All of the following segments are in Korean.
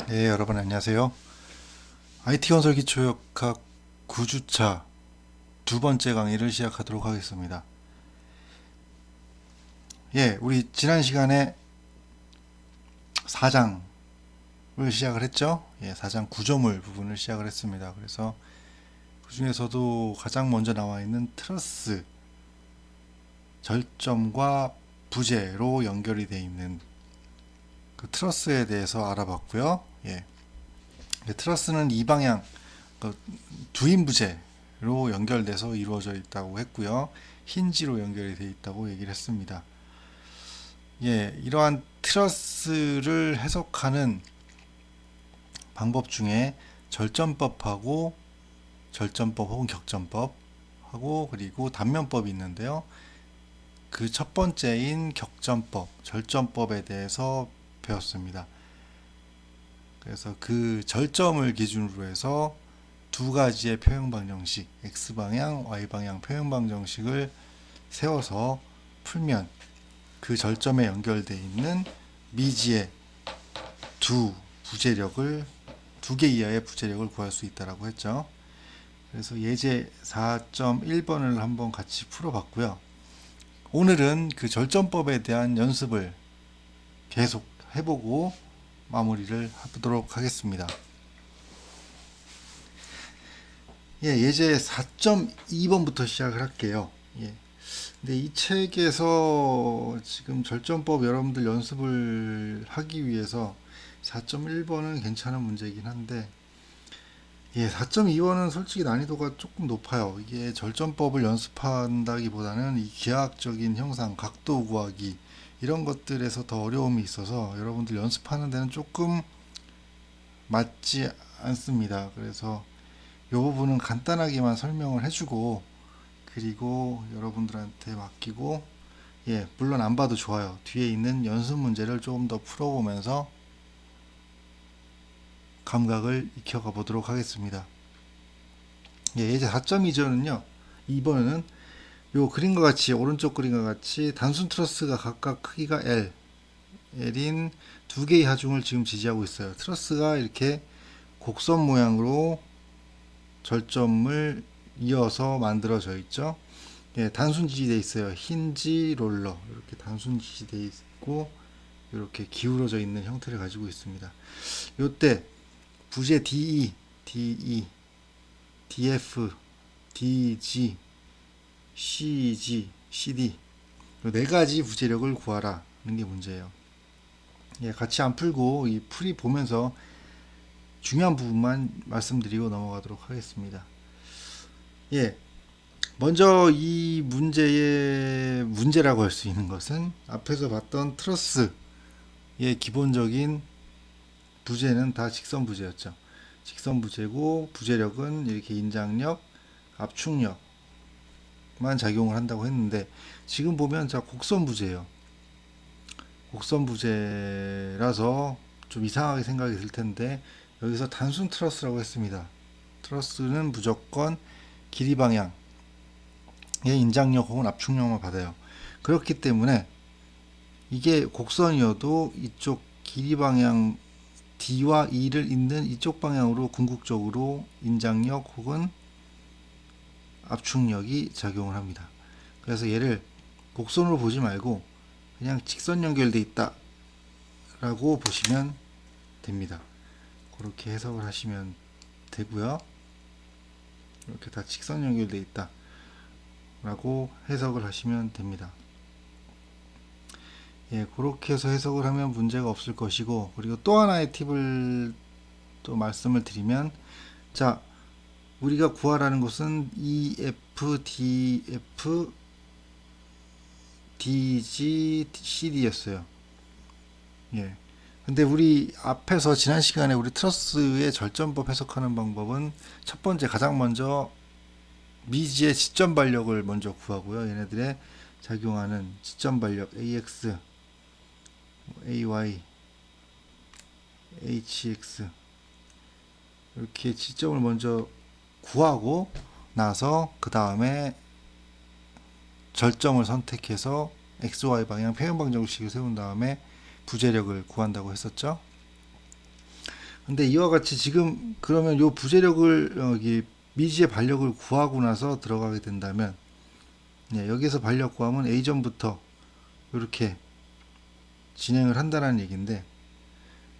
네, 여러분 안녕하세요. IT 건설 기초역학 9주차 두 번째 강의를 시작하도록 하겠습니다. 우리 지난 시간에 4장을 시작을 했죠. 4장 구조물 부분을 시작을 했습니다. 그래서 그 중에서도 가장 먼저 나와 있는 트러스, 절점과 부재로 연결이 되어 있는 그 트러스에 대해서 알아봤고요. 트러스는 이 방향, 그 두인 부재로 연결돼서 이루어져 있다고 했고요. 힌지로 연결이 되어 있다고 얘기를 했습니다. 이러한 트러스를 해석하는 방법 중에 절전법하고 절전법 혹은 격전법하고 그리고 단면법이 있는데요. 그 첫 번째인 격전법, 절전법에 대해서 배웠습니다. 그래서 그 절점을 기준으로 해서 두 가지의 표현 방정식, X방향, Y방향 표현 방정식을 세워서 풀면 그 절점에 연결되어 있는 미지의 두 개 이하의 부재력을 구할 수 있다고 했죠. 그래서 예제 4.1번을 한번 같이 풀어봤고요. 오늘은 그 절점법에 대한 연습을 계속 해보고 마무리를 해보도록 하겠습니다. 예제 4.2번부터 시작을 할게요. 근데 이 책에서 지금 절전법 여러분들 연습을 하기 위해서 4.1번은 괜찮은 문제이긴 한데 4.2번은 솔직히 난이도가 조금 높아요. 이게 절전법을 연습한다기보다는 이 기하학적인 형상, 각도 구하기 이런 것들에서 더 어려움이 있어서 여러분들 연습하는 데는 조금 맞지 않습니다. 그래서 이 부분은 간단하게만 설명을 해주고 그리고 여러분들한테 맡기고 물론 안 봐도 좋아요. 뒤에 있는 연습 문제를 조금 더 풀어보면서 감각을 익혀가 보도록 하겠습니다. 예제 4.2전은요. 2번은 요 그림과 같이 오른쪽 그림과 같이 단순 트러스가 각각 크기가 L인 두 개의 하중을 지금 지지하고 있어요. 트러스가 이렇게 곡선 모양으로 절점을 이어서 만들어져 있죠. 단순 지지되어 있어요. 힌지 롤러 이렇게 단순 지지되어 있고 이렇게 기울어져 있는 형태를 가지고 있습니다. 이때 부재 DE, DF, DG, CG, CD 네 가지 부재력을 구하라는 게 문제예요. 같이 안 풀고 이 풀이 보면서 중요한 부분만 말씀드리고 넘어가도록 하겠습니다. 먼저 이 문제의 문제라고 할 수 있는 것은 앞에서 봤던 트러스의 기본적인 부재는 다 직선 부재였죠. 직선 부재고 부재력은 이렇게 인장력, 압축력만 작용을 한다고 했는데 지금 보면 곡선 부재예요. 곡선 부재라서 좀 이상하게 생각이 들 텐데 여기서 단순 트러스라고 했습니다. 트러스는 무조건 길이 방향 인장력 혹은 압축력만 받아요. 그렇기 때문에 이게 곡선이어도 이쪽 길이 방향 D와 E를 잇는 이쪽 방향으로 궁극적으로 인장력 혹은 압축력이 작용을 합니다. 그래서 얘를 곡선으로 보지 말고 그냥 직선 연결되어 있다 라고 보시면 됩니다. 그렇게 해석을 하시면 되고요. 이렇게 다 직선 연결되어 있다 라고 해석을 하시면 됩니다. 그렇게 해서 해석을 하면 문제가 없을 것이고 그리고 또 하나의 팁을 또 말씀을 드리면 자 우리가 구하라는 것은 EF, DF, DG, CD였어요. 근데 우리 앞에서 지난 시간에 우리 트러스의 절전법 해석하는 방법은 첫 번째 가장 먼저 미지의 지점 발력을 먼저 구하고요. 얘네들의 작용하는 지점 발력 AX, AY, HX 이렇게 지점을 먼저 구하고 나서 그 다음에 절점을 선택해서 XY 방향 표현 방정식을 세운 다음에 부재력을 구한다고 했었죠. 근데 이와 같이 지금 그러면 요 부재력을 여기 미지의 반력을 구하고 나서 들어가게 된다면, 예, 여기서 반력 구하면 A점부터 이렇게 진행을 한다는 얘기인데,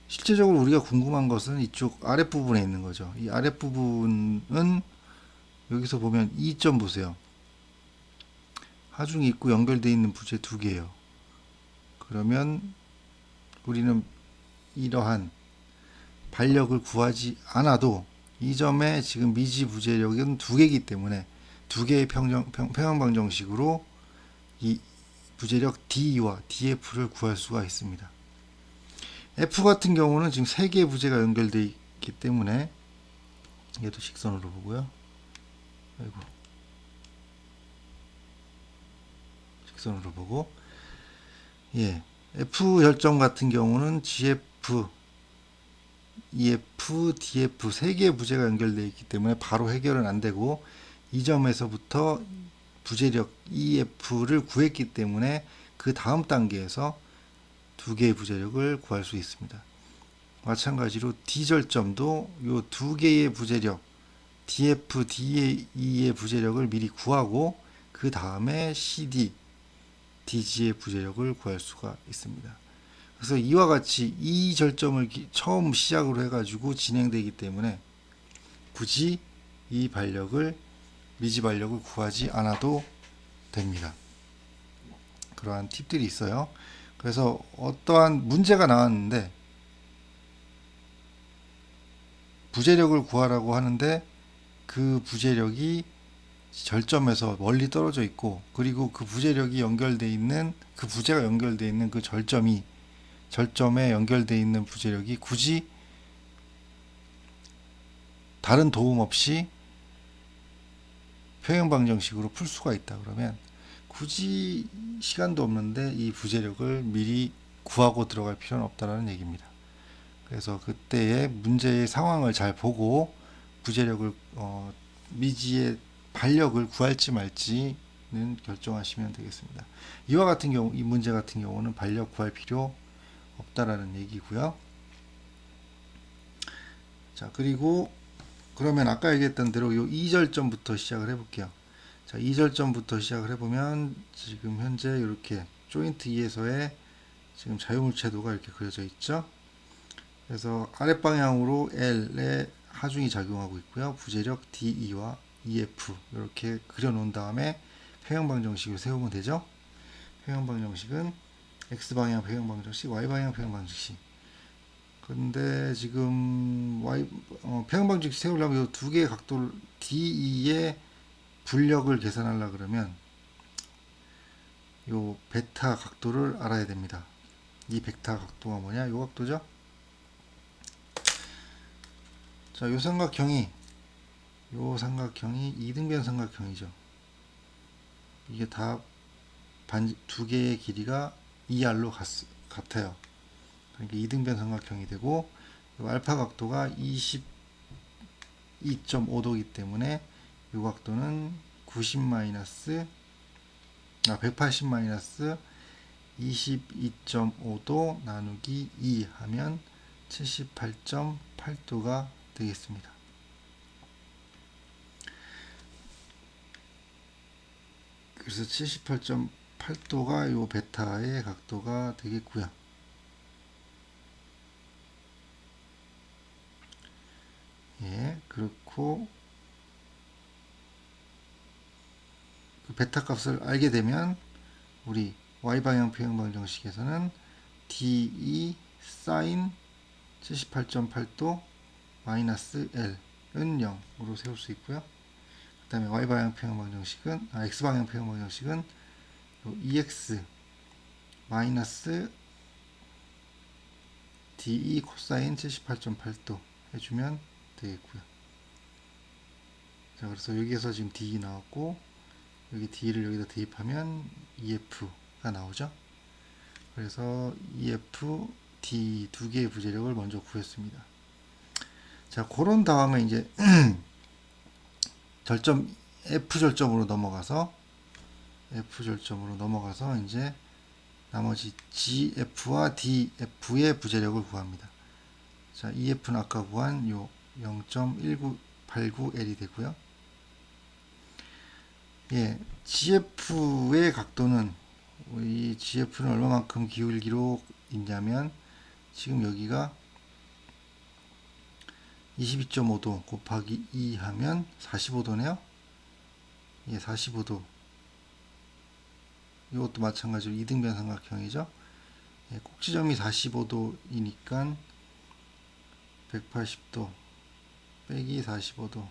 실제적으로 우리가 궁금한 것은 이쪽 아랫부분에 있는 거죠. 이 아랫부분은 여기서 보면 2점 보세요. 하중이 있고 연결되어 있는 부재 두 개예요. 그러면 우리는 이러한 반력을 구하지 않아도 이 점에 지금 미지 부재력은 두 개이기 때문에 두 개의 평형방정식으로 이 부재력 D와 DF를 구할 수가 있습니다. F 같은 경우는 지금 세 개의 부재가 연결되어 있기 때문에 얘도 직선으로 보고요. 아이고. 직선으로 보고, 예, F 결정 같은 경우는 GF, EF, DF 세 개의 부재가 연결되어 있기 때문에 바로 해결은 안 되고, 이 점에서부터 부재력 EF를 구했기 때문에 그 다음 단계에서 두 개의 부재력을 구할 수 있습니다. 마찬가지로 D절점도 이 두 개의 부재력 DF, DE의 부재력을 미리 구하고 그 다음에 CD, DG의 부재력을 구할 수가 있습니다. 그래서 이와 같이 이 절점을 처음 시작으로 해가지고 진행되기 때문에 굳이 이 반력을 미지 반력을 구하지 않아도 됩니다. 그러한 팁들이 있어요. 그래서 어떠한 문제가 나왔는데 부재력을 구하라고 하는데 그 부재력이 절점에서 멀리 떨어져 있고, 그리고 그 부재력이 연결되어 있는 그 부재가 연결되어 있는 그 절점에 연결되어 있는 부재력이 굳이 다른 도움 없이 평형방정식으로 풀 수가 있다 그러면 굳이 시간도 없는데 이 부재력을 미리 구하고 들어갈 필요는 없다는 얘기입니다. 그래서 그때의 문제의 상황을 잘 보고 부재력을 미지의 반력을 구할지 말지는 결정하시면 되겠습니다. 이와 같은 경우, 이 문제 같은 경우는 반력 구할 필요 없다라는 얘기고요. 자, 그리고 그러면 아까 얘기했던 대로 요 2절점부터 시작을 해볼게요. 자, 2절점부터 시작을 해보면 지금 현재 이렇게 조인트 2에서의 지금 자유물체도가 이렇게 그려져 있죠. 그래서 아랫방향으로 L의 하중이 작용하고 있고요. 부재력 DE와 EF 이렇게 그려놓은 다음에 평형방정식을 세우면 되죠. 평형방정식은 X방향 평형방정식, Y방향 평형방정식. 근데 지금 평형방정식 세우려면 이 두 개의 각도를 DE의 분력을 계산하려 그러면 요 베타 각도를 알아야 됩니다. 이 베타 각도가 뭐냐? 요 각도죠. 자, 요 삼각형이 이등변 삼각형이죠. 이게 다 두 개의 길이가 2R로 같아요. 그러니까 이등변 삼각형이 되고, 알파 각도가 22.5도이기 때문에 이 각도는 180 마이너스 22.5도 나누기 2 하면 78.8도가 되겠습니다. 그래서 78.8도가 요 베타의 각도가 되겠고요. 예, 그렇고 그 베타 값을 알게 되면 우리 y방향 평형방정식에서는 DE sin 78.8도 마이너스 L은 0으로 세울 수 있고요. 그 다음에 y방향 평형방정식은 x방향 평형방정식은 EX 마이너스 DE 코사인 78.8도 해주면 되겠고요. 자, 그래서 여기에서 지금 DE 나왔고, 여기 D를 여기다 대입하면 EF가 나오죠. 그래서 EF, D 두 개의 부재력을 먼저 구했습니다. 자, 그런 다음에 이제 절점 F 절점으로 넘어가서 이제 나머지 GF와 DF의 부재력을 구합니다. 자, EF는 아까 구한 요 0.1989L이 되고요. 예, GF의 각도는 이 GF는 얼마만큼 기울기로 있냐면 지금 여기가 22.5도 곱하기 2 하면 45도네요. 예, 45도. 이것도 마찬가지로 이등변 삼각형이죠. 예, 꼭지점이 45도이니까 180도 빼기 45도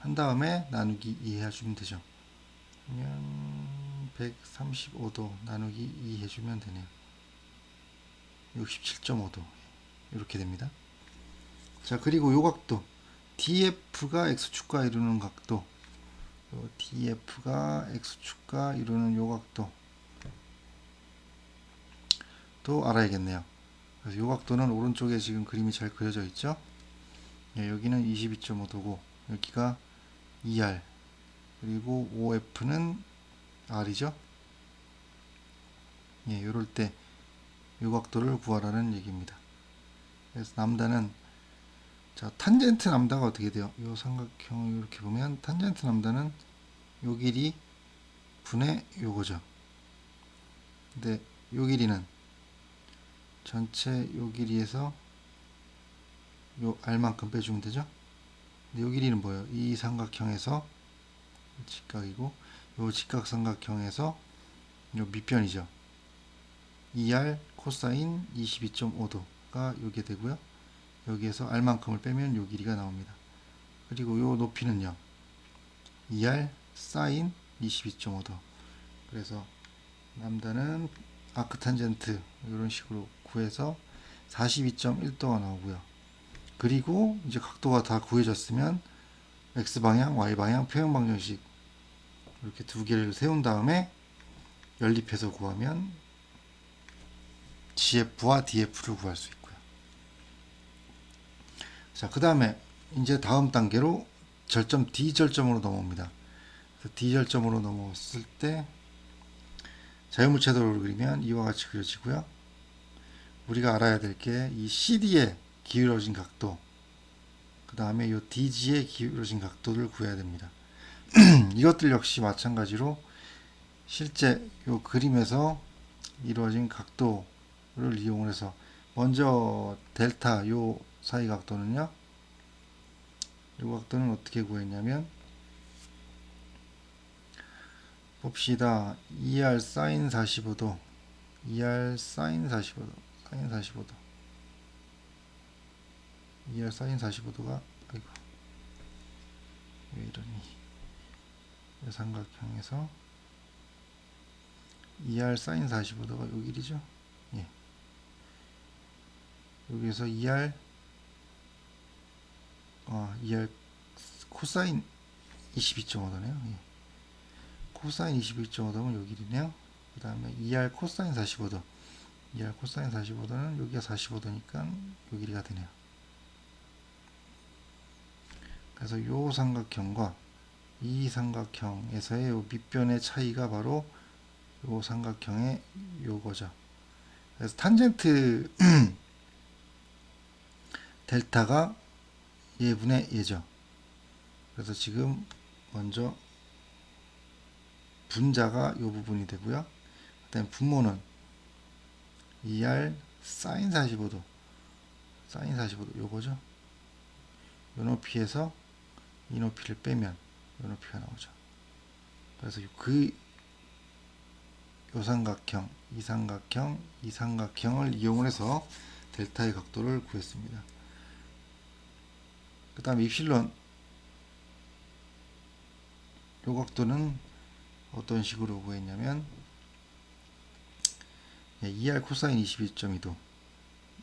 한 다음에 나누기 2 해주면 되죠. 그러면 135도 나누기 2 해주면 되네요. 67.5도 이렇게 됩니다. 자, 그리고 요 각도 DF가 X축과 이루는 각도, 요 DF가 X축과 이루는 요 각도 또 알아야겠네요. 그래서 요 각도는 오른쪽에 지금 그림이 잘 그려져 있죠. 예, 여기는 22.5도고 여기가 2R 그리고 OF는 R이죠. 예, 요럴 때 요 각도를 구하라는 얘기입니다. 그래서 남다는, 자, 탄젠트 남다가 어떻게 돼요? 요 삼각형을 이렇게 보면 탄젠트 남다는 요 길이 분의 요거죠. 근데 요 길이는 전체 요 길이에서 요 R만큼 빼주면 되죠. 근데 요 길이는 뭐예요? 이 삼각형에서 직각이고 요 직각삼각형에서 요 밑변이죠. 2R 코사인 22.5도가 요게 되고요. 여기에서 R만큼을 빼면 요 길이가 나옵니다. 그리고 요 높이는요. 2R 사인 22.5도. 그래서 남다는 아크탄젠트 이런 식으로 구해서 42.1도가 나오고요. 그리고 이제 각도가 다 구해졌으면 X방향, Y방향, 평행방정식 이렇게 두 개를 세운 다음에 연립해서 구하면 GF와 DF를 구할 수 있고요. 자, 그 다음에 이제 다음 단계로 절점 D절점으로 넘어옵니다. D절점으로 넘어왔을 때 자유물체도를 그리면 이와 같이 그려지고요. 우리가 알아야 될 게 이 CD의 기울어진 각도, 그 다음에 이 DG의 기울어진 각도를 구해야 됩니다. 이것들 역시 마찬가지로 실제 이 그림에서 이루어진 각도를 이용해서 먼저 델타 요 사이 각도는요. 이 각도는 어떻게 구했냐면 봅시다. 2R 사인 45도 2R 사인 45도 사인 45도 2R 사인 45도가 아이고 왜 이러니 이 삼각형에서 2R 사인 45도가 요 길이죠. 예. 여기에서 2R 코사인 22.5도네요. 예. 코사인 22.5도면 요 길이네요. 그 다음에 2R 코사인 45도 2R 코사인 45도는 여기가 45도니까 요 길이가 되네요. 그래서 요 삼각형과 이 삼각형에서의 요 밑변의 차이가 바로 요 삼각형의 요거죠. 그래서 탄젠트 델타가 얘분의 얘죠. 그래서 지금 먼저 분자가 요 부분이 되고요. 그 다음에 분모는 2R 사인 45도 사인 45도 요거죠. 요 높이에서 이 높이를 빼면 요 높이가 나오죠. 그래서 요 삼각형, 이 삼각형, 이 삼각형을 이용해서 델타의 각도를 구했습니다. 그 다음에 입실론 요 각도는 어떤 식으로 구했냐면 2R 코사인 22.2도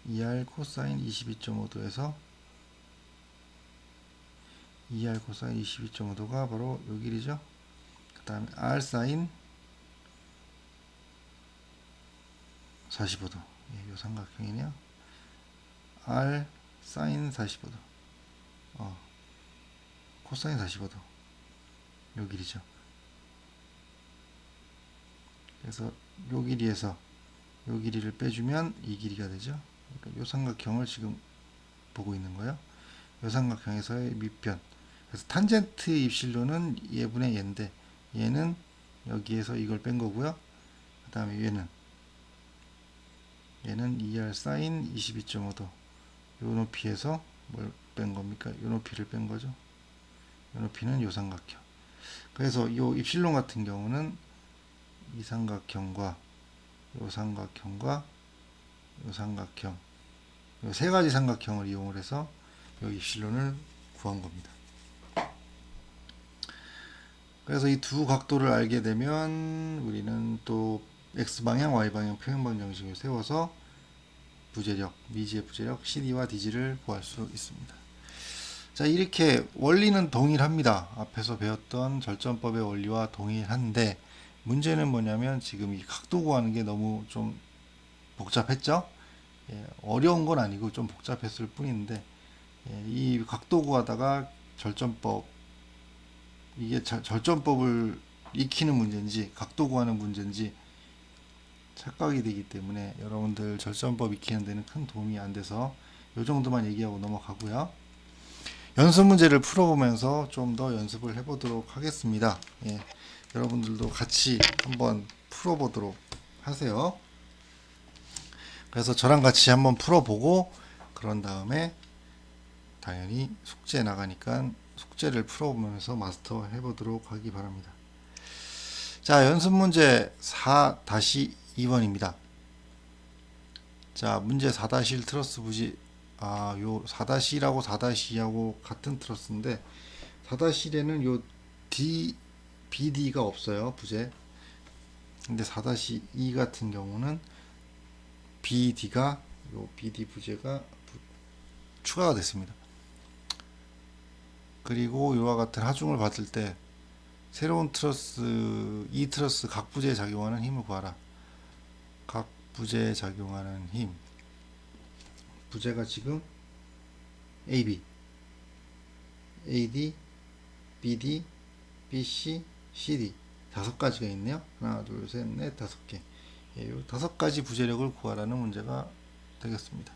2R 코사인 22.5도에서 2R 코사인 22.5도가 바로 요 길이죠. 그 다음에 R 사인 45도 요 삼각형이네요. R 사인 45도 코사인 45도 요 길이죠. 그래서 요 길이에서 요 길이를 빼주면 이 길이가 되죠. 그러니까 요 삼각형을 지금 보고 있는 거예요. 요 삼각형에서의 밑변. 그래서 탄젠트 입실로는 얘분의 얘인데 얘는 여기에서 이걸 뺀 거고요. 그 다음에 얘는 2r 사인 22.5도 요 높이에서 뭘 뺀 겁니까? 요 높이를 뺀 거죠. 요 높이는 요 삼각형. 그래서 요 입실론 같은 경우는 이 삼각형과 요 삼각형과 요 삼각형 요 세 가지 삼각형을 이용을 해서 요 입실론을 구한 겁니다. 그래서 이 두 각도를 알게 되면 우리는 또 x방향, y방향 평행방 정식을 세워서 부재력, 미지의 부재력 CD와 DG를 구할 수 있습니다. 자, 이렇게 원리는 동일합니다. 앞에서 배웠던 절전법의 원리와 동일한데 문제는 뭐냐면 지금 이 각도 구하는 게 너무 좀 복잡했죠? 예, 어려운 건 아니고 좀 복잡했을 뿐인데 이 각도 구하다가 절전법 이게 절전법을 익히는 문제인지 각도 구하는 문제인지 착각이 되기 때문에 여러분들 절전법 익히는 데는 큰 도움이 안 돼서 이 정도만 얘기하고 넘어가고요. 연습 문제를 풀어보면서 좀 더 연습을 해보도록 하겠습니다. 예, 여러분들도 같이 한번 풀어보도록 하세요. 그래서 저랑 같이 한번 풀어보고 그런 다음에 당연히 숙제 나가니까 숙제를 풀어보면서 마스터 해보도록 하기 바랍니다. 자, 연습 문제 4-2번입니다. 자, 문제 4-1 트러스 부지 요 4-1하고 4-2하고 같은 트러스인데 4-1에는 요 BD가 없어요. 부재. 근데 4-2 같은 경우는 BD가 요 BD 부재가 추가가 됐습니다. 그리고 이와 같은 하중을 받을 때 새로운 트러스 이 트러스 각 부재에 작용하는 힘을 구하라. 각 부재에 작용하는 힘. 부재가 지금 AB, AD, BD, BC, CD 다섯 가지가 있네요. 하나, 둘, 셋, 넷, 다섯 개. 이 다섯 가지 부재력을 구하라는 문제가 되겠습니다.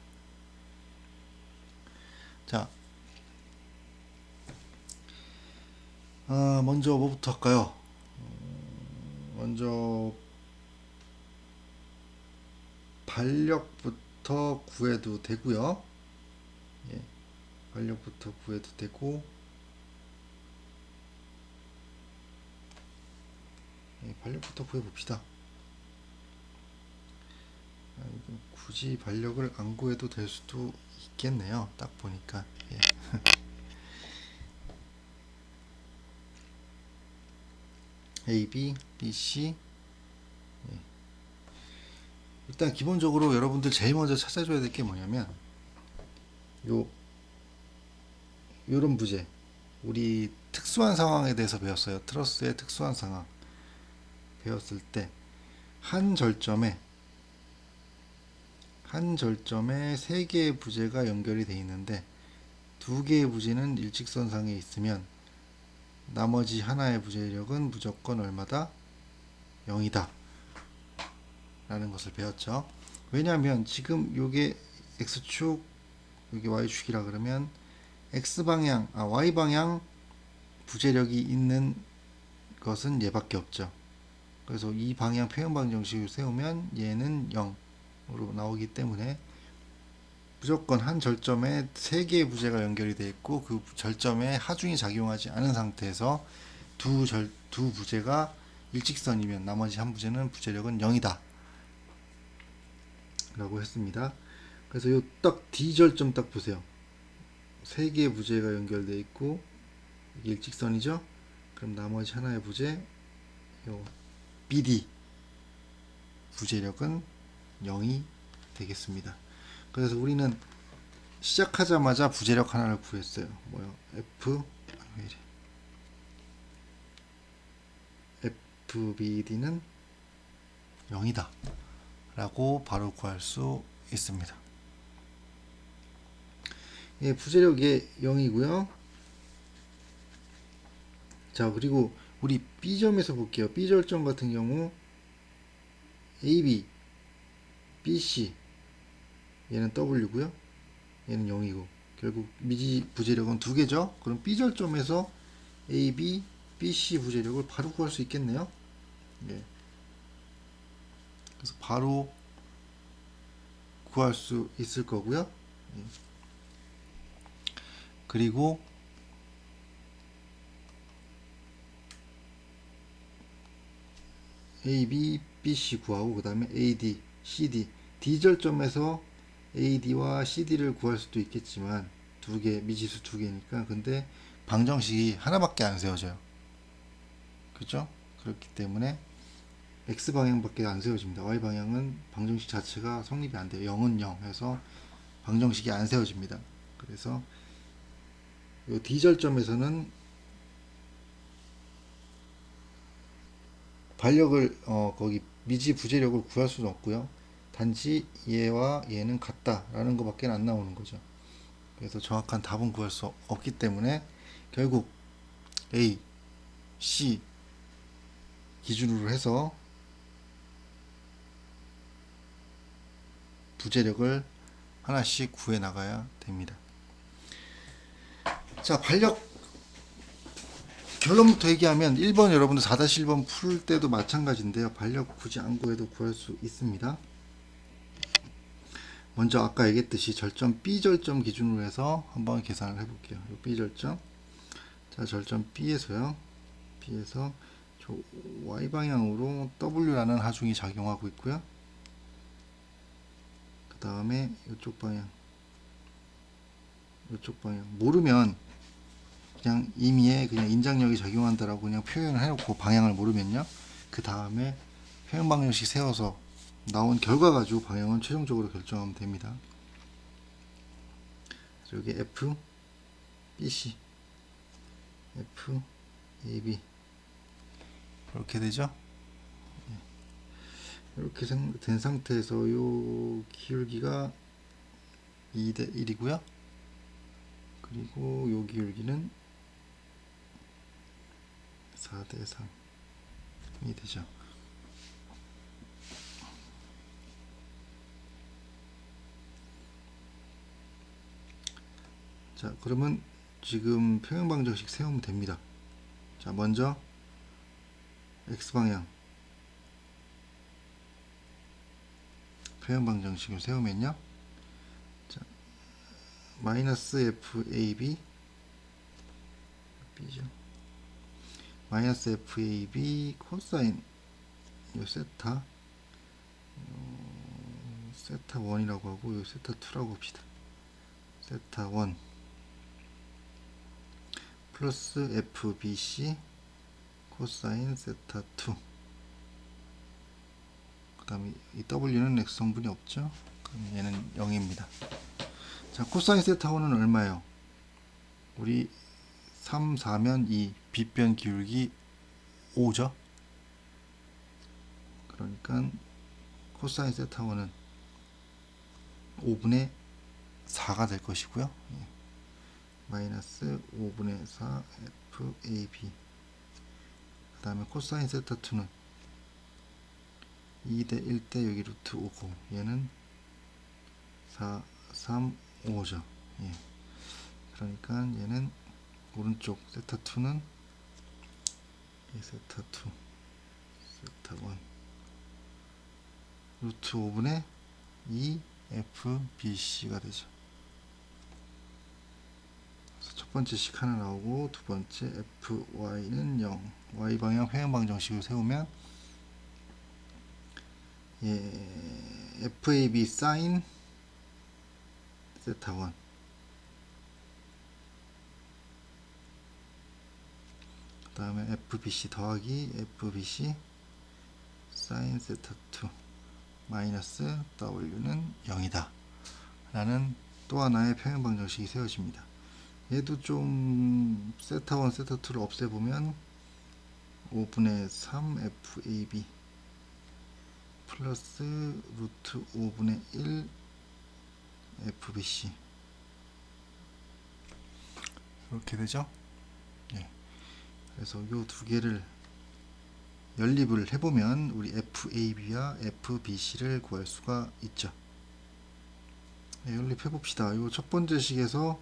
자, 먼저 뭐부터 할까요? 먼저 반력부터 구해도 되고요. 예, 반력부터 구해도 되고 반력부터 구해봅시다. 굳이 반력을 안 구해도 될 수도 있겠네요. 딱 보니까. 예. A, B, B, C. 예. 일단 기본적으로 여러분들 제일 먼저 찾아줘야 될 게 뭐냐면 요런 부재. 우리 특수한 상황에 대해서 배웠어요. 트러스의 특수한 상황 배웠을 때 한 절점에 세 개의 부재가 연결이 되어 있는데 두 개의 부재는 일직선상에 있으면 나머지 하나의 부재력은 무조건 얼마다? 0이다 라는 것을 배웠죠. 왜냐하면 지금 요게 X축 요게 Y축이라 그러면 X방향, Y방향 부재력이 있는 것은 얘밖에 없죠. 그래서 이 방향 평행방 정식을 세우면 얘는 0으로 나오기 때문에 무조건 한 절점에 세 개의 부재가 연결이 되어 있고 그 절점에 하중이 작용하지 않은 상태에서 두 부재가 일직선이면 나머지 한 부재는 부재력은 0이다 라고 했습니다. 그래서 요 딱 D절점 딱 보세요. 세 개의 부재가 연결되어 있고 이게 일직선이죠. 그럼 나머지 하나의 부재 요 BD 부재력은 0이 되겠습니다. 그래서 우리는 시작하자마자 부재력 하나를 구했어요. 뭐요? FBD는 0이다 라고 바로 구할 수 있습니다. 예, 부재력이 0이고요. 자, 그리고 우리 B점에서 볼게요. B절점 같은 경우 AB, BC 얘는 W고요. 얘는 0이고 결국 미지 부재력은 두 개죠. 그럼 B절점에서 AB, BC 부재력을 바로 구할 수 있겠네요. 예. 그래서 바로 구할 수 있을 거고요. 예. 그리고 AB, BC 구하고 그 다음에 AD, CD, D절점에서 AD와 CD를 구할 수도 있겠지만 두 개, 미지수 두 개니까. 근데 방정식이 하나밖에 안 세워져요. 그죠? 그렇기 때문에 X방향밖에 안 세워집니다. Y방향은 방정식 자체가 성립이 안 돼요. 0은 0 해서 방정식이 안 세워집니다. 그래서 이 D절점에서는 반력을 거기 미지 부재력을 구할 수는 없고요. 단지 얘와 얘는 같다라는 것밖에 안 나오는 거죠. 그래서 정확한 답은 구할 수 없기 때문에 결국 A, C 기준으로 해서 부재력을 하나씩 구해 나가야 됩니다. 자, 반력 결론부터 얘기하면 1번 여러분들 4-1번 풀 때도 마찬가지인데요. 반력 굳이 안 구해도 구할 수 있습니다. 먼저 아까 얘기했듯이 절점 B절점 기준으로 해서 한번 계산을 해볼게요. B절점. 자, 절점 B에서요. B에서 저 Y방향으로 W라는 하중이 작용하고 있고요. 그 다음에 이쪽 방향. 모르면 그냥 임의에 그냥 인장력이 작용한다라고 그냥 표현을 해놓고 방향을 모르면요. 그 다음에 표현 방정식 세워서 나온 결과 가지고 방향은 최종적으로 결정하면 됩니다. 여기 F, BC, F, AB 이렇게 되죠. 이렇게 된 상태에서 요 기울기가 2대 1이고요. 그리고 요 기울기는 4대 3이 되죠. 자, 그러면 지금 평행방정식 세우면 됩니다. 자, 먼저 X방향 평행방정식을 세우면요. 자, 마이너스 FAB B죠. 마이너스 FAB 코사인 요 세타 세타 1이라고 하고 요 세타 2라고 합시다. 세타 1 플러스 FBC 코사인 세타 2. 그 다음에 이 W는 X 성분이 없죠. 그럼 얘는 0입니다. 자, 코사인 세타 1은 얼마예요? 우리 3, 4면 2, 빗변 기울기 5죠. 그러니까 코사인 세타 1은 5분의 4가 될 것이고요. 마이너스 5분의 4 FAB. 그 다음에 코사인 세타 2는 2대 1대 여기 루트 5고 얘는 4, 3, 5죠. 예. 그러니까 얘는 오른쪽 세타 2는 세타 2 세타 1 루트 5분의 2 FBC가 되죠. 그래서 첫 번째 식 하나 나오고 두 번째 FY는 0. Y방향 회행방정식을 세우면 예, FAB 사인 세타 1 그 다음에 FBC 더하기 FBC 사인 세타 2 마이너스 W는 0이다 라는 또 하나의 평행방정식이 세워집니다. 얘도 좀 세타 1 세타 2를 없애보면 5분의 3 FAB 플러스 루트 5분의 1 FBC 이렇게 되죠. 예. 그래서 요 두 개를 연립을 해보면 우리 FAB와 FBC를 구할 수가 있죠. 네, 연립해 봅시다. 요 첫 번째 식에서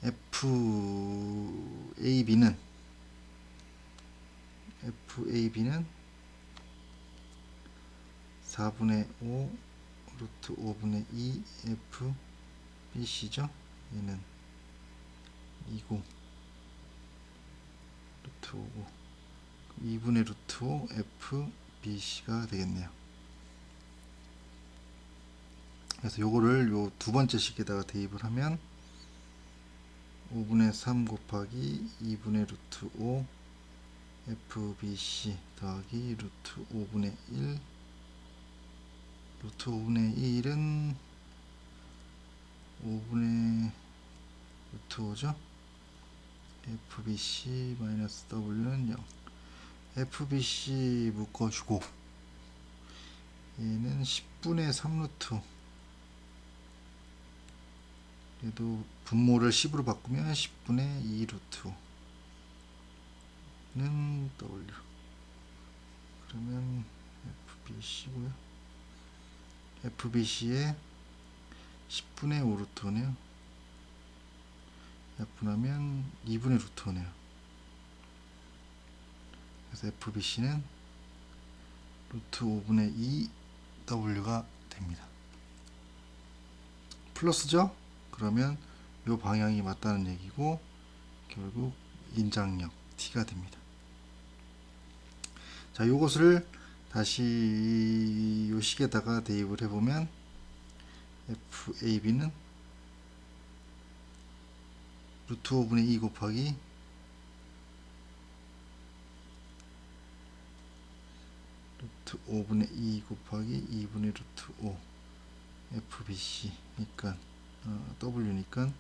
FAB는 4분의 5 루트 5분의 2 FBC죠. 얘는 2고 루트 5고 2분의 루트 5 FBC가 되겠네요. 그래서 요거를 요 두 번째 식에다가 대입을 하면 5분의 3 곱하기 2분의 루트 5 FBC 더하기 루트 5분의 1 루트 5분의 1은 5분의 루트 5죠. FBC 마이너스 W는 0. FBC 묶어주고 얘는 10분의 3 루트, 얘도 분모를 10으로 바꾸면 10분의 2 루트는 W. 그러면 FBC고요. FBC에 10분의 5 루트네요. 약분하면 2분의 루트네요. 그래서 FBC는 루트 5분의 2 W가 됩니다. 플러스죠? 그러면 이 방향이 맞다는 얘기고 결국 인장력 T가 됩니다. 자, 요것을 다시 이 식에다가 대입을 해보면 FAB는 루트 5분의 2 곱하기 루트 5분의 2 곱하기 2분의 루트 5 FBC니까 W니까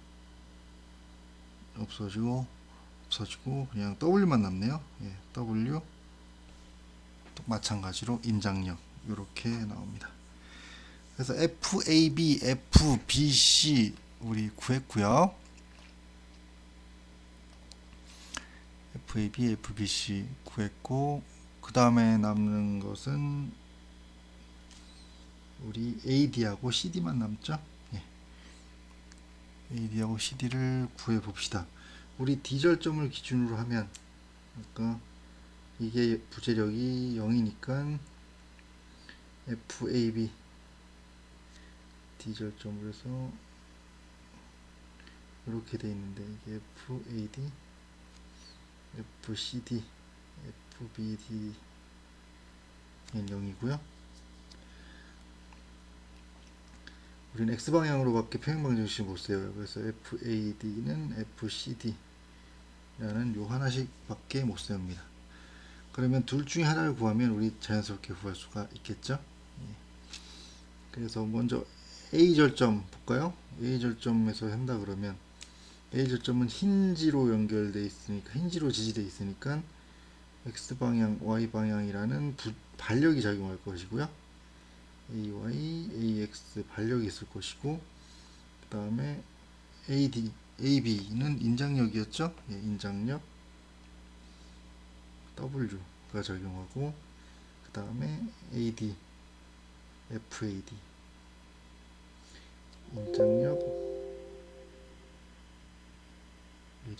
없어지고 그냥 W만 남네요. 예, W 또 마찬가지로 인장력 이렇게 나옵니다. 그래서 FAB, FBC 우리 구했고요. FAB, FBC 구했고 그 다음에 남는 것은 우리 AD하고 CD만 남죠. 예. AD하고 CD를 구해 봅시다. 우리 D절점을 기준으로 하면 아까 이게 부재력이 0이니까 FAB D절점으로 해서 이렇게 돼 있는데 이게 FAD, FCD, FBD는 0이고요. 우리는 X방향으로밖에 평행방정식 못 써요. 그래서 FAD는 FCD라는 요 하나씩밖에 못 세웁니다. 그러면 둘 중에 하나를 구하면 우리 자연스럽게 구할 수가 있겠죠. 예. 그래서 먼저 A절점 볼까요? A절점에서 한다 그러면 A절점은 힌지로 연결되어 있으니까 힌지로 지지되어 있으니까 X방향, Y방향이라는 반력이 작용할 것이고요. AY, AX 반력이 있을 것이고 그 다음에 AD, AB는 인장력이었죠. 예, 인장력 W가 작용하고 그 다음에 AD, FAD 인장력 이래.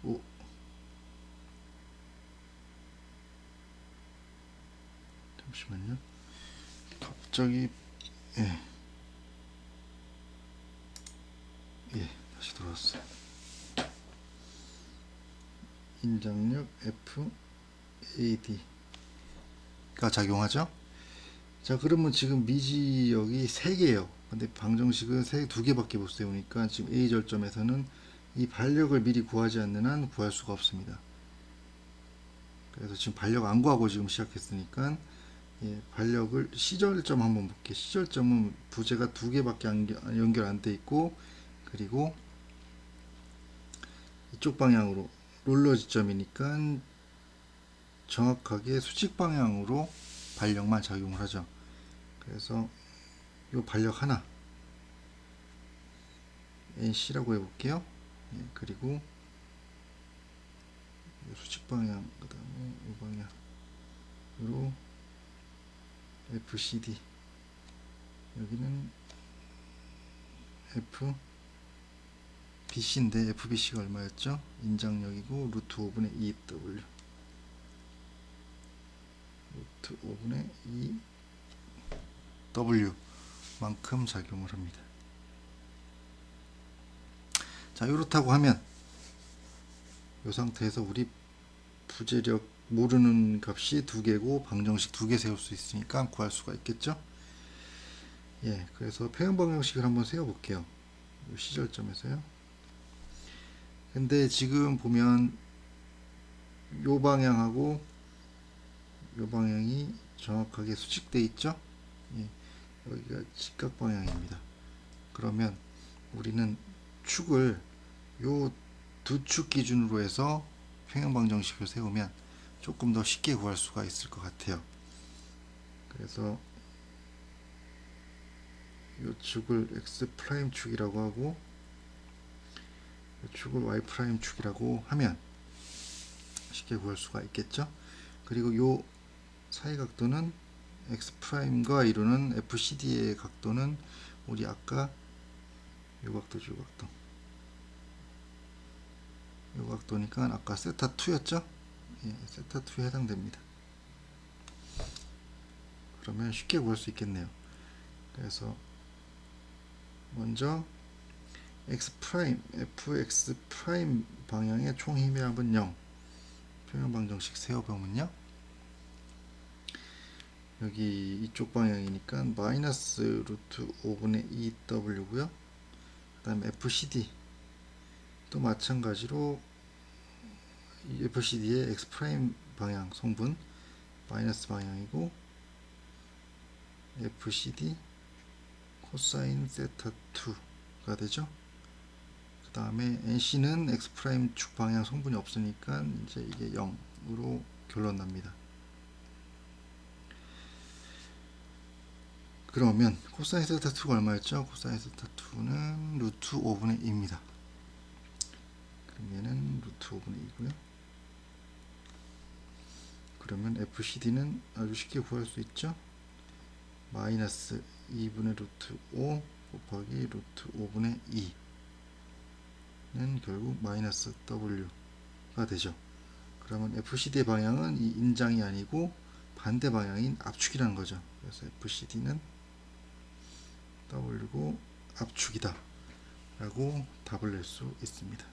오, 잠시만요. 갑자기 예, 다시 돌아왔어요. 인장력 FAD가 작용하죠. 자, 그러면 지금 미지역이 3개예요. 근데 방정식은 2개밖에 못 세우니까 지금 A절점에서는 이 반력을 미리 구하지 않는 한 구할 수가 없습니다. 그래서 지금 반력 안 구하고 지금 시작했으니까 예, 반력을 C절점 한번 볼게요. C절점은 부재가 2개밖에 연결 안 돼 있고 그리고 이쪽 방향으로 롤러 지점이니까 정확하게 수직 방향으로 반력만 작용을 하죠. 그래서 이 반력 하나 NC라고 해볼게요. 예, 그리고 수직 방향 그 다음에 이 방향으로 FCD 여기는 F BC인데 FBC가 얼마였죠? 인장력이고 루트 5분의 2W 루트 5분의 2W 만큼 작용을 합니다. 자, 이렇다고 하면 이 상태에서 우리 부재력 모르는 값이 2개고 방정식 2개 세울 수 있으니까 구할 수가 있겠죠? 예, 그래서 평형 방정식을 한번 세워볼게요. 이 시절점에서요. 근데 지금 보면 요 방향하고 요 방향이 정확하게 수직돼 있죠? 예, 여기가 직각 방향입니다. 그러면 우리는 축을 요 두 축 기준으로 해서 평형 방정식을 세우면 조금 더 쉽게 구할 수가 있을 것 같아요. 그래서 요 축을 x 프라임 축이라고 하고 요 축을 y 프라임 축이라고 하면 쉽게 구할 수가 있겠죠. 그리고 요 사이각도는 x 프라임과 이루는 FCD의 각도는 우리 아까 요 각도죠, 요 각도. 요 각도니까 아까 세타 2였죠? 예, 세타 2에 해당됩니다. 그러면 쉽게 구할 수 있겠네요. 그래서 먼저 x 프라임 fx 프라임 방향의 총 힘의 합은 0. 평형 방정식 세워보면요. 여기 이쪽 방향이니까 마이너스 루트 5분의 2w고요. 그 다음에 FCD 또 마찬가지로 FCD의 x 프라임 방향 성분 마이너스 방향이고 FCD 코사인 세타 2가 되죠. 그 다음에 NC는 x 프라임 축 방향 성분이 없으니까 이제 이게 0으로 결론 납니다. 그러면 코사인 세타 2가 얼마였죠? 코사인 세타 2는 루트 5분의 2입니다. 그럼 얘는 루트 5분의 2고요. 그러면 FCD는 아주 쉽게 구할 수 있죠? 마이너스 2분의 루트 5 곱하기 루트 5분의 2는 결국 마이너스 W가 되죠. 그러면 FCD의 방향은 이 인장이 아니고 반대 방향인 압축이라는 거죠. 그래서 FCD는 W고 압축이다 라고 답을 낼 수 있습니다.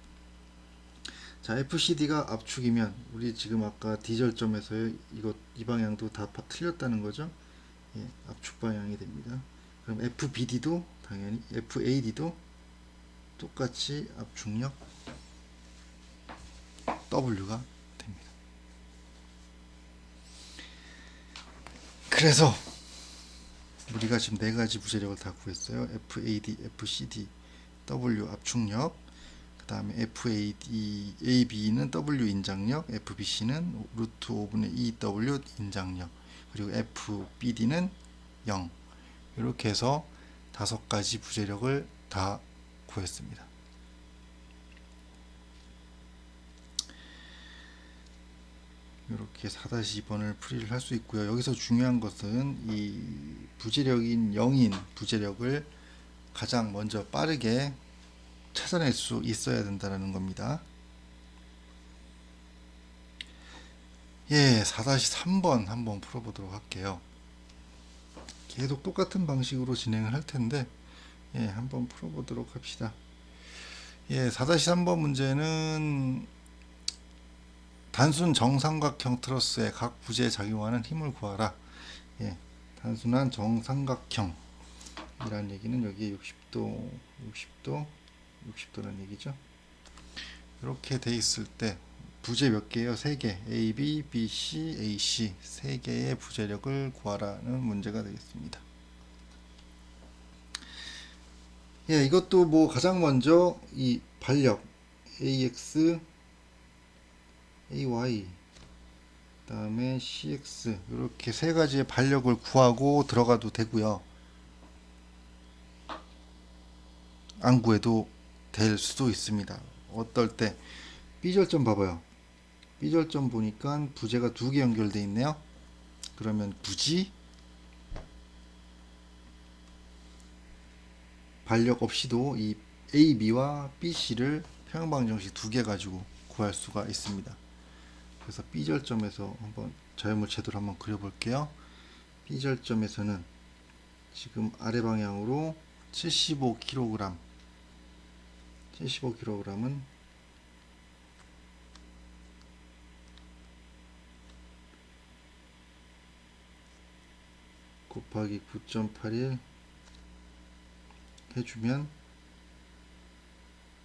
자, FCD가 압축이면 우리 지금 아까 D절점에서 이 방향도 다 틀렸다는 거죠. 예, 압축 방향이 됩니다. 그럼 FBD도 당연히 FAD도 똑같이 압축력 W가 됩니다. 그래서 우리가 지금 네 가지 부재력을 다 구했어요. FAD, FCD, W 압축력, 그 다음에 AB는 W 인장력, FBC는 루트 5분의 2W 인장력, 그리고 FBD는 0. 이렇게 해서 5가지 부재력을 다 구했습니다. 이렇게 4-2번을 풀이를 할 수 있고요. 여기서 중요한 것은 이 부재력인 0인 부재력을 가장 먼저 빠르게 찾아낼 수 있어야 된다는 겁니다. 예, 4-3번 한번 풀어보도록 할게요. 계속 똑같은 방식으로 진행을 할 텐데, 예, 한번 풀어보도록 합시다. 예, 4-3번 문제는 단순 정삼각형 트러스의 각 부재에 작용하는 힘을 구하라. 예, 단순한 정삼각형 이란 얘기는 여기에 60도, 60도, 60도라는 얘기죠. 이렇게 돼 있을 때 부재 몇 개예요? 3개. A, B, B, C, A, C 3개의 부재력을 구하라는 문제가 되겠습니다. 예, 이것도 뭐 가장 먼저 이 반력 AX, AY 그 다음에 CX 이렇게 세 가지의 반력을 구하고 들어가도 되고요. 안 구해도 될 수도 있습니다. 어떨 때 B절점 봐봐요. B절점 보니까 부재가 2개 연결되어 있네요. 그러면 굳이 반력 없이도 이 A, B와 B, C를 평형방정식 두 개 가지고 구할 수가 있습니다. 그래서 B절점에서 한번 자연물체도를 한번 그려볼게요. B절점에서는 지금 아래 방향으로 75kg, 75kg은 곱하기 9.81 해주면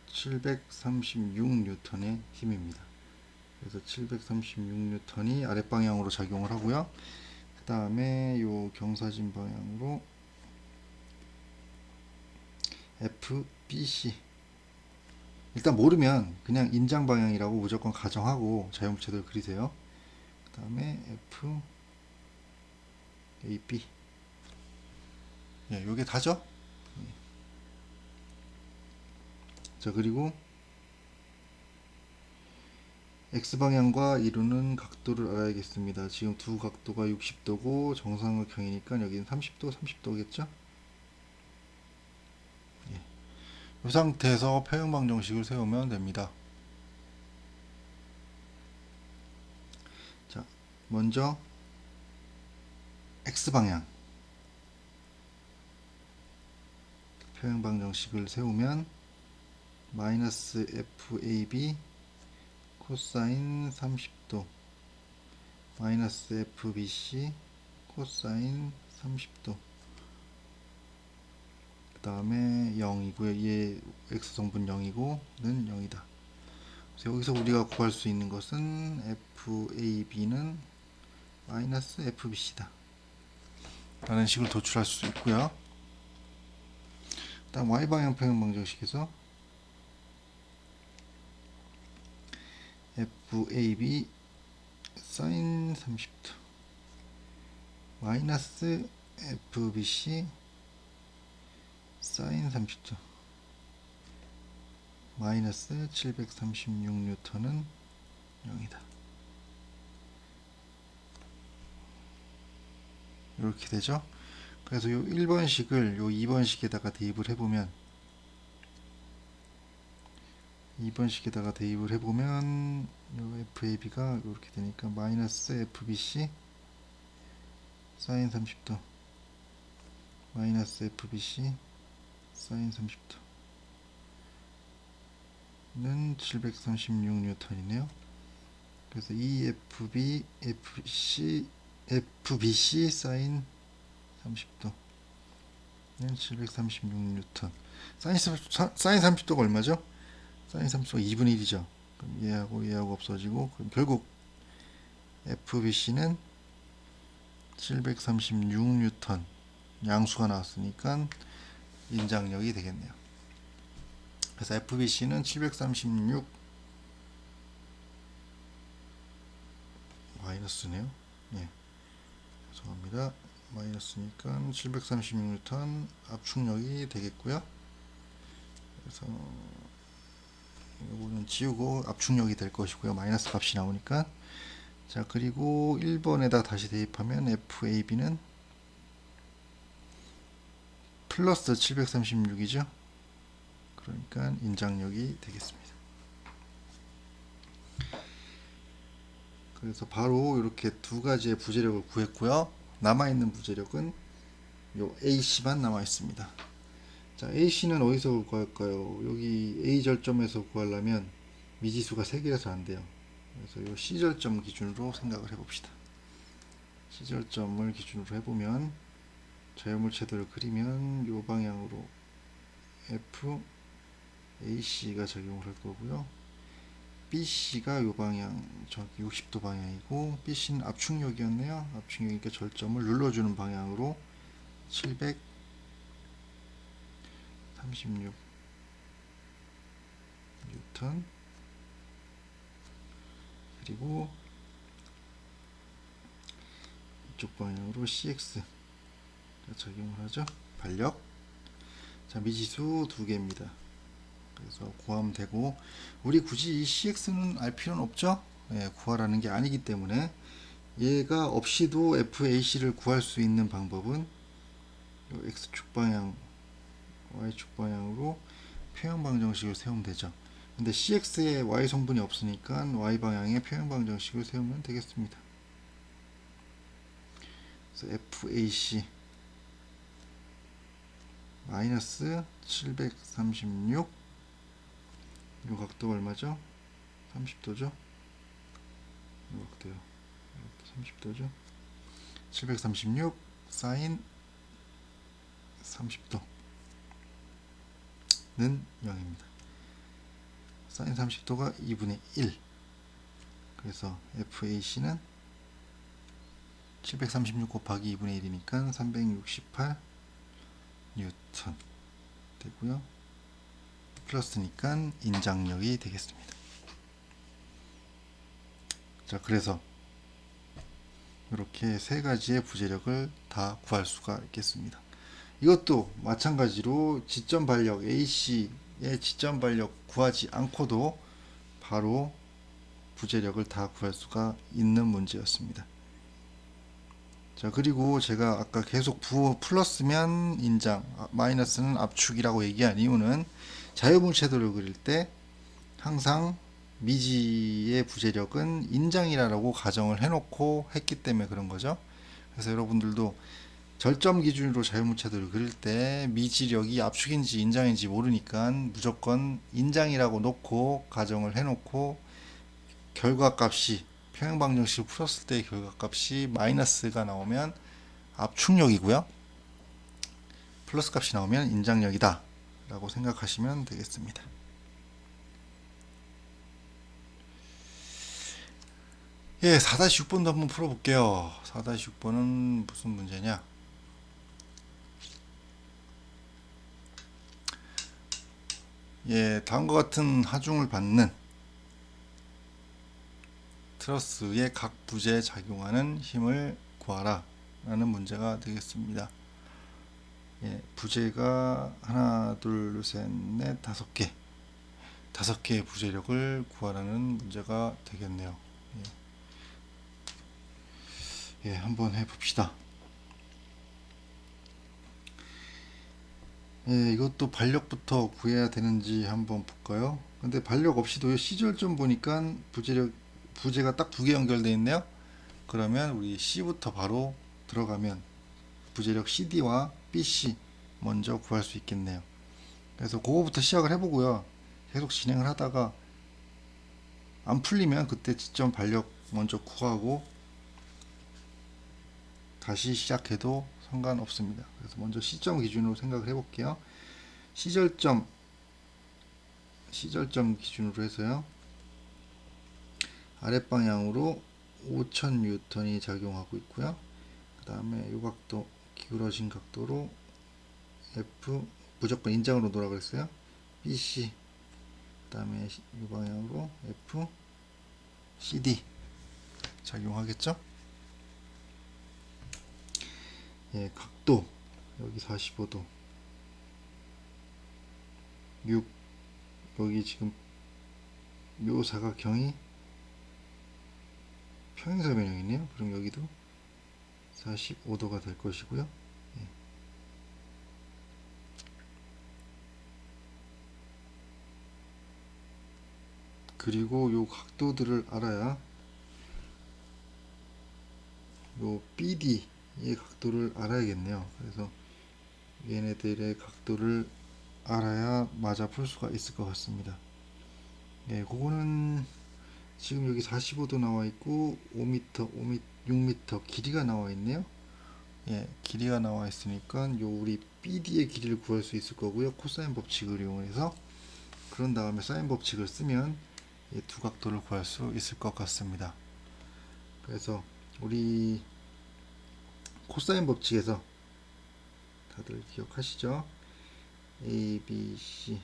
736N의 힘입니다. 그래서 736N이 아랫방향으로 작용을 하고요. 그 다음에 요 경사진 방향으로 FBC, 일단 모르면 그냥 인장 방향이라고 무조건 가정하고 자연물체도를 그리세요. 그 다음에 FAB, 예, 요게 다죠. 자, 그리고 X방향과 이루는 각도를 알아야겠습니다. 지금 두 각도가 60도고 정삼각형이니까 여기는 30도, 30도겠죠? 예. 이 상태에서 평형방정식을 세우면 됩니다. 자, 먼저 X방향 평형방정식을 세우면 마이너스 FAB 코사인 30도 마이너스 FBC 코사인 30도, 그 다음에 0이고요. 얘 X성분 0이고 는 0이다. 그래서 여기서 우리가 구할 수 있는 것은 FAB는 마이너스 FBC다 라는 식으로 도출할 수 있고요. 그 다음 Y방향 평형방정식에서 FAB 사인 30도 마이너스 FBC 사인 30도 마이너스 736N은 0이다. 이렇게 되죠. 그래서 요 1번식을 요 2번식에다가 대입을 해보면 2번식에다가 대입을 해보면 요 FAB가 이렇게 되니까 마이너스 FBC 사인 30도 마이너스 FBC 사인 30도는 736N이네요. 그래서 EFB FBC 사인 30도는 736N. 사인 30도가 얼마죠? 사인 30도가 2분의 1이죠. 그럼 얘하고 없어지고, 그럼 결국 FBC는 736N 양수가 나왔으니까 인장력이 되겠네요. 그래서 FBC는 736 마이너스네요. 예, 죄송합니다. 마이너스니까 736N 압축력이 되겠고요. 그래서 이거는 지우고 압축력이 될 것이고요. 마이너스 값이 나오니까. 자, 그리고 1번에다 다시 대입하면 FAB는 플러스 736이죠. 그러니까 인장력이 되겠습니다. 그래서 바로 이렇게 두 가지의 부재력을 구했고요. 남아있는 부재력은 요 AC만 남아있습니다. 자, AC는 어디서 구할까요? 여기 A절점에서 구하려면 미지수가 3개라서 안 돼요. 그래서 요 C절점 기준으로 생각을 해봅시다. C절점을 기준으로 해보면 자연물체도를 그리면 요 방향으로 FAC가 적용을 할 거고요. BC가 요 방향, 정확히 60도 방향이고, BC는 압축력이었네요. 압축력이니까 절점을 눌러주는 방향으로 736 뉴턴, 그리고 이쪽 방향으로 CX가 적용을 하죠. 반력. 자, 미지수 두 개입니다. 그래서 구하면 되고, 우리 굳이 이 CX는 알 필요는 없죠. 예, 구하라는 게 아니기 때문에 얘가 없이도 FAC를 구할 수 있는 방법은 요 X축 방향 y축 방향으로 평행 방정식을 세우면 되죠. 근데 cx에 y 성분이 없으니까 y 방향에 평행 방정식을 세우면 되겠습니다. 그래서 FAC 마이너스 736, 이 각도가 얼마죠? 30도죠? 이 각도요. 30도죠? 736 사인 30도는 0입니다. 사인 30도가 2분의 1. 그래서 FAC는 736 곱하기 2분의 1이니까 368 뉴턴 되고요. 플러스니까 인장력이 되겠습니다. 자, 그래서 이렇게 세 가지의 부재력을 다 구할 수가 있겠습니다. 이것도 마찬가지로 지점 반력 AC의 지점 반력 구하지 않고도 바로 부재력을 다 구할 수가 있는 문제였습니다. 자, 그리고 제가 아까 계속 플러스면 인장, 마이너스는 압축이라고 얘기한 이유는 자유분체도를 그릴 때 항상 미지의 부재력은 인장이라고 가정을 해놓고 했기 때문에 그런 거죠. 그래서 여러분들도 절점 기준으로 자유분체도를 그릴 때 미지력이 압축인지 인장인지 모르니까 무조건 인장이라고 놓고 가정을 해놓고 결과값이 평행방정식을 풀었을 때의 결과값이 마이너스가 나오면 압축력이고요. 플러스 값이 나오면 인장력이다 라고 생각하시면 되겠습니다. 예, 4-6번도 한번 풀어볼게요. 4-6번은 무슨 문제냐? 예, 다음과 같은 하중을 받는 트러스의 각 부재에 작용하는 힘을 구하라 라는 문제가 되겠습니다. 예, 부재가 하나, 둘, 셋, 넷, 5개, 5개의 부재력을 구하라는 문제가 되겠네요. 예, 한번 해봅시다. 예, 이것도 반력부터 구해야 되는지 한번 볼까요? 근데 반력 없이도 C절점 보니까 부재가 딱 2개 연결되어 있네요. 그러면 우리 C부터 바로 들어가면 부재력 CD와 BC 먼저 구할 수 있겠네요. 그래서 그거부터 시작을 해보고요. 계속 진행을 하다가 안 풀리면 그때 지점 반력 먼저 구하고 다시 시작해도 상관없습니다. 그래서 먼저 시점 기준으로 생각을 해볼게요. 시절점 기준으로 해서요. 아랫방향으로 5000N이 작용하고 있고요. 그 다음에 이 각도, 기울어진 각도로 F, 무조건 인장으로 놓으라 그랬어요. BC, 그 다음에 이 방향으로 F, CD 작용하겠죠? 예, 각도 여기 45도 6, 여기 지금 요 사각형이 평행사 변형이네요. 그럼 여기도 45도가 될 것이고요. 예. 그리고 요 각도들을 알아야 요 BD의 각도를 알아야겠네요. 그래서 얘네들의 각도를 알아야 맞아 풀 수가 있을 것 같습니다. 예, 그거는 지금 여기 45도 나와 있고 5m, 6m 길이가 나와 있네요. 예, 길이가 나와 있으니까 요 우리 BD의 길이를 구할 수 있을 거고요. 코사인 법칙을 이용해서 그런 다음에 사인 법칙을 쓰면 이 두 각도를 구할 수 있을 것 같습니다. 그래서 우리 코사인 법칙에서 다들 기억하시죠? A, B, C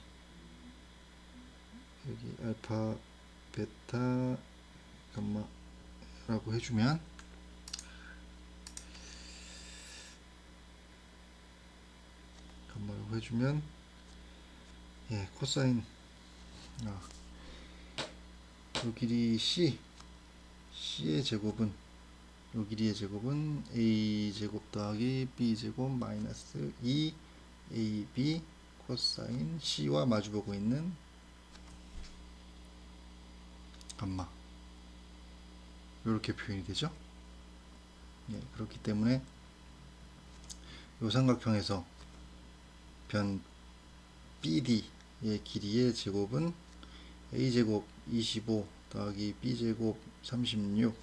여기 알파, 베타, 감마라고 해주면 예, 코사인 요 길이 C의 제곱은 요 길이의 제곱은 A 제곱 더하기 B 제곱 마이너스 2 AB 코사인 C와 마주보고 있는 감마, 이렇게 표현이 되죠. 예, 그렇기 때문에 이 삼각형에서 변 BD의 길이의 제곱은 A제곱 25 더하기 B제곱 36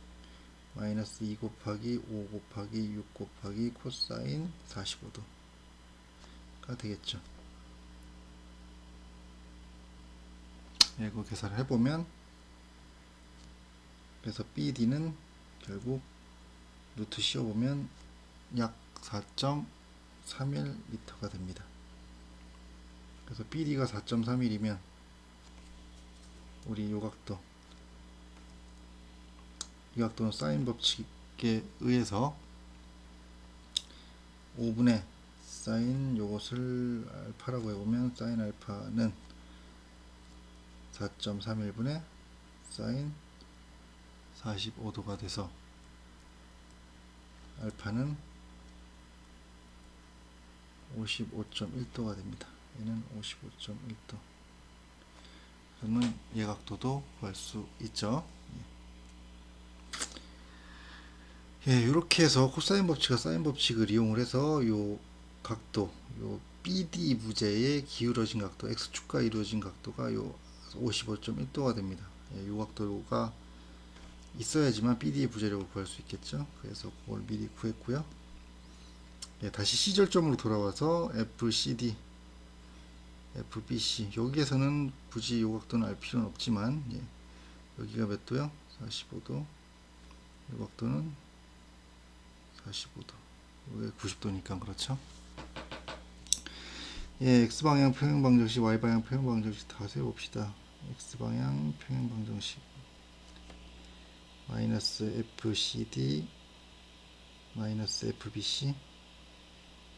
마이너스 2 곱하기 5 곱하기 6 곱하기 코사인 45도가 되겠죠. 예, 이거 계산을 해보면, 그래서 BD는 결국 루트 씌워보면 약 4.31m가 됩니다. 그래서 BD가 4.31이면 우리 요각도, 이 각도는 사인 법칙에 의해서 5분의 사인 요것을 알파라고 해보면 사인 알파는 4.31분의 사인 45도가 돼서 알파는 55.1도가 됩니다. 얘는 55.1도. 그러면 예각도도 구할 수 있죠. 예, 이렇게 해서 코사인 법칙과 사인 법칙을 이용을 해서 요 각도, 요 BD 무제의 기울어진 각도, x축과 이루어진 각도가 요 55.1도가 됩니다. 예, 요 각도가 있어야지만 BD의 부재력을 구할 수 있겠죠. 그래서 그걸 미리 구했고요. 예, 다시 C절점으로 돌아와서 FCD, FBC, 여기에서는 굳이 요 각도는 알 필요는 없지만, 예, 여기가 몇 도요? 45도. 요 각도는 45도. 이게 90도니까 그렇죠. 예, x방향 평행방정식, y방향 평행방정식 다 세워봅시다. x방향 평행방정식 마이너스 FCD 마이너스 FBC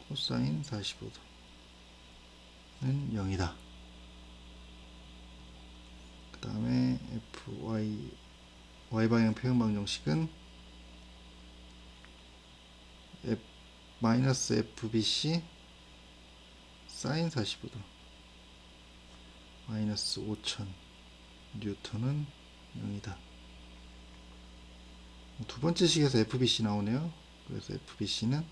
코사인 45도는 0이다. 그 다음에 y방향 평행방정식은 마이너스 FBC 사인 45도 마이너스 5000 뉴턴은 0이다. 두 번째 식에서 FBC 나오네요. 그래서 FBC는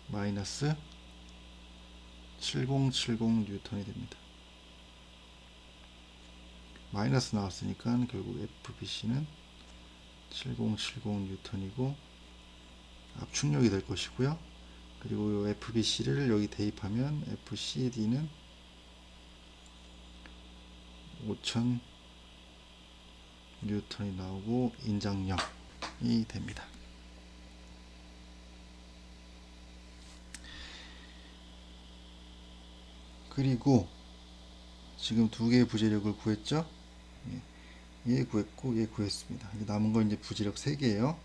마이너스 7070 뉴턴이 됩니다. 마이너스 나왔으니까 결국 FBC는 7070 뉴턴이고 압축력이 될 것이고요. 그리고 이 FBC를 여기 대입하면 FCD는 5000 뉴턴이 나오고 인장력이 됩니다. 그리고 지금 두 개의 부재력을 구했죠. 얘 구했고 얘 구했습니다. 이제 남은 건 이제 부재력 3개예요.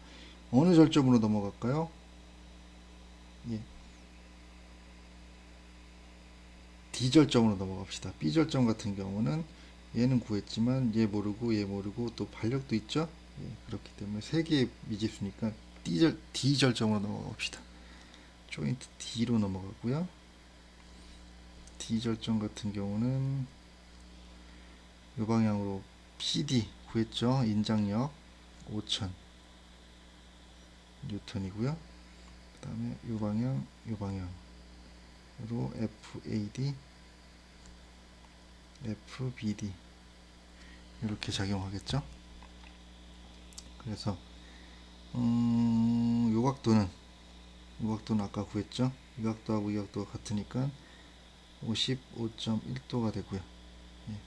어느 절점으로 넘어갈까요? 예. D절점으로 넘어갑시다. B절점 같은 경우는 얘는 구했지만 얘 모르고 또 반력도 있죠. 예, 그렇기 때문에 3개의 미지수니까 D절점으로 넘어갑시다. 조인트 D로 넘어가고요. D절점 같은 경우는 이 방향으로 PD 구했죠. 인장력 5000 뉴턴이고요. 그 다음에 이 방향으로 FAD, FBD 이렇게 작용하겠죠. 그래서 요 각도는 아까 구했죠. 이 각도하고 이 각도가 같으니까 55.1도가 되고요. 예.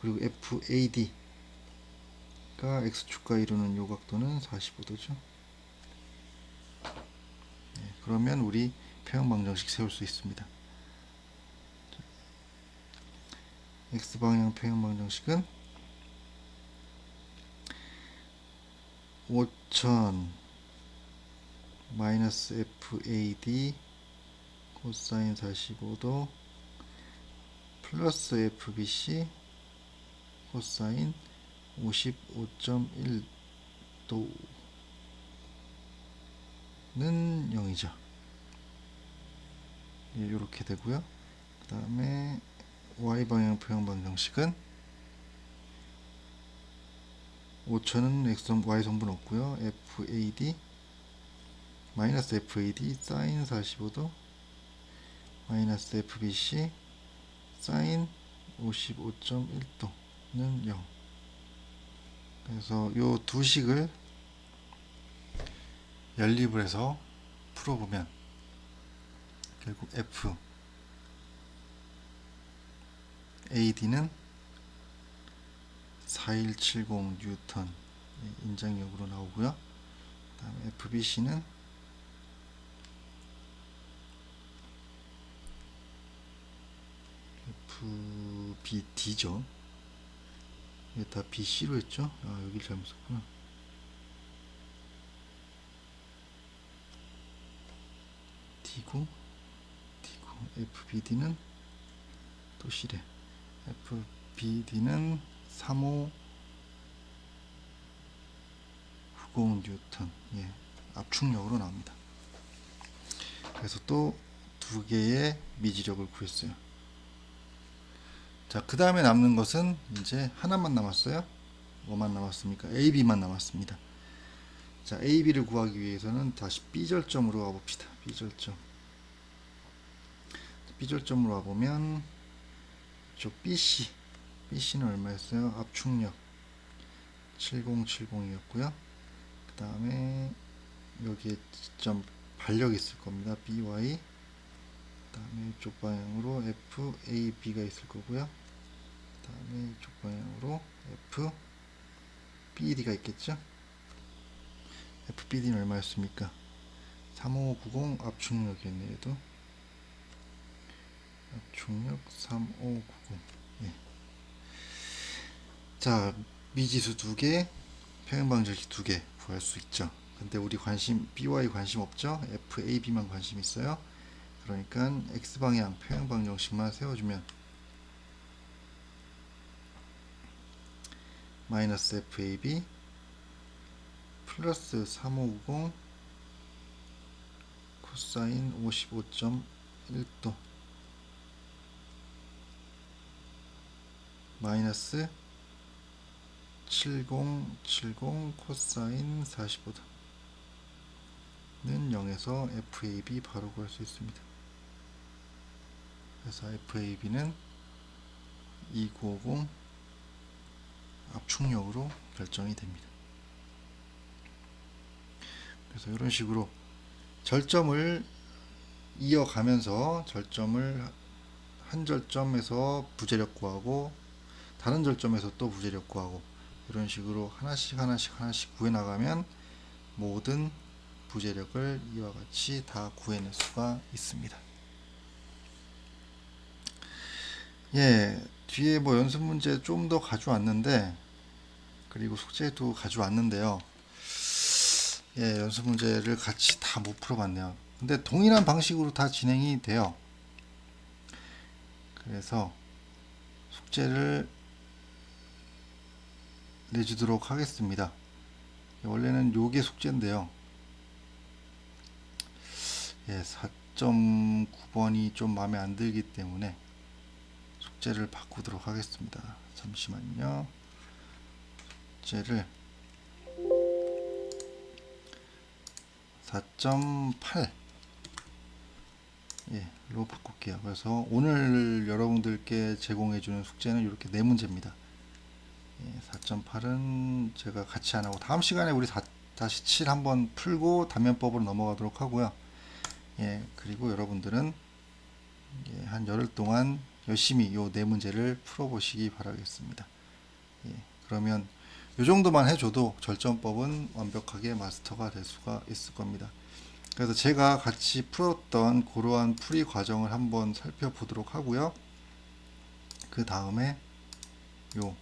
그리고 FAD가 x축과 이루는 요 각도는 45도죠. 예. 그러면 우리 평행방정식 세울 수 있습니다. x방향 평행방정식은 5000 마이너스 FAD 코사인 45도 플러스 FBC 코사인 55.1도는 0이죠. 예, 이렇게 되고요. 그 다음에 y 방향 표현 방정식은 5천은 y 성분 없고요. FAD 마이너스 FAD 사인 45도 마이너스 FBC 사인 55.1도는 0. 그래서 요 두 식을 연립을 해서 풀어보면 결국 FAD는 4170 뉴턴 인장력으로 나오고요. 그 다음에 FBC는 FBD죠. 이게 다 BC로 했죠. 아, 여기 잘못 썼구나. D고 FBD는 또 C래. FBD는 3590 뉴턴. 예, 압축력으로 나옵니다. 그래서 또 두 개의 미지력을 구했어요. 자, 그 다음에 남는 것은 이제 하나만 남았어요. 뭐만 남았습니까? AB만 남았습니다. 자, AB를 구하기 위해서는 다시 B절점으로 가봅시다. B절점으로 와보면 저 BC는 얼마였어요? 압축력 7070이었고요. 그 다음에 여기에 점 반력이 있을 겁니다. BY. 그 다음에 이쪽 방향으로 FAB가 있을 거고요. 그 다음에 이쪽 방향으로 FBD가 있겠죠. FBD는 얼마였습니까? 3590 압축력이었네요. 얘도 압축력 3590. 예. 자, 미지수 2개, 평행방정식 2개 구할 수 있죠. 근데 우리 BY 관심 없죠? FAB만 관심 있어요. 그러니까 X방향 평행방정식만 세워주면 마이너스 FAB 플러스 3590 코사인 55.1도 마이너스 7070 코사인 45도는 0에서 FAB 바로 구할 수 있습니다. 그래서 FAB는 2950 압축력으로 결정이 됩니다. 그래서 이런 식으로 절점을 이어가면서 한 절점에서 부재력 구하고 다른 절점에서 또 부재력 구하고 이런 식으로 하나씩 구해 나가면 모든 부재력을 이와 같이 다 구해낼 수가 있습니다. 예, 뒤에 뭐 연습 문제 좀 더 가져왔는데, 그리고 숙제도 가져왔는데요. 예, 연습 문제를 같이 다 못 풀어봤네요. 근데 동일한 방식으로 다 진행이 돼요. 그래서 숙제를 내주도록 하겠습니다. 원래는 요게 숙제인데요. 예, 4.9번이 좀 마음에 안 들기 때문에 숙제를 바꾸도록 하겠습니다. 잠시만요. 숙제를 4.8 로 바꿀게요. 그래서 오늘 여러분들께 제공해주는 숙제는 이렇게 4문제입니다. 4.8은 제가 같이 안 하고 다음 시간에 우리 다시 7 한번 풀고 단면법으로 넘어가도록 하고요. 예, 그리고 여러분들은 한 열흘 동안 열심히 요 4문제를 풀어보시기 바라겠습니다. 예, 그러면 요 정도만 해줘도 절점법은 완벽하게 마스터가 될 수가 있을 겁니다. 그래서 제가 같이 풀었던 그러한 풀이 과정을 한번 살펴보도록 하고요. 그 다음에 요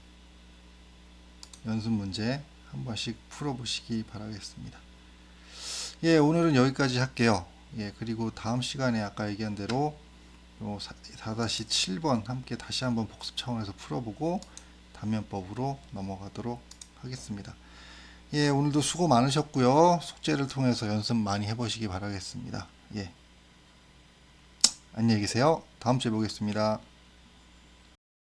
연습 문제 한 번씩 풀어보시기 바라겠습니다. 예, 오늘은 여기까지 할게요. 예, 그리고 다음 시간에 아까 얘기한 대로 요 4-7번 함께 다시 한번 복습 차원에서 풀어보고 단면법으로 넘어가도록 하겠습니다. 예, 오늘도 수고 많으셨고요. 숙제를 통해서 연습 많이 해보시기 바라겠습니다. 예. 안녕히 계세요. 다음 주에 보겠습니다.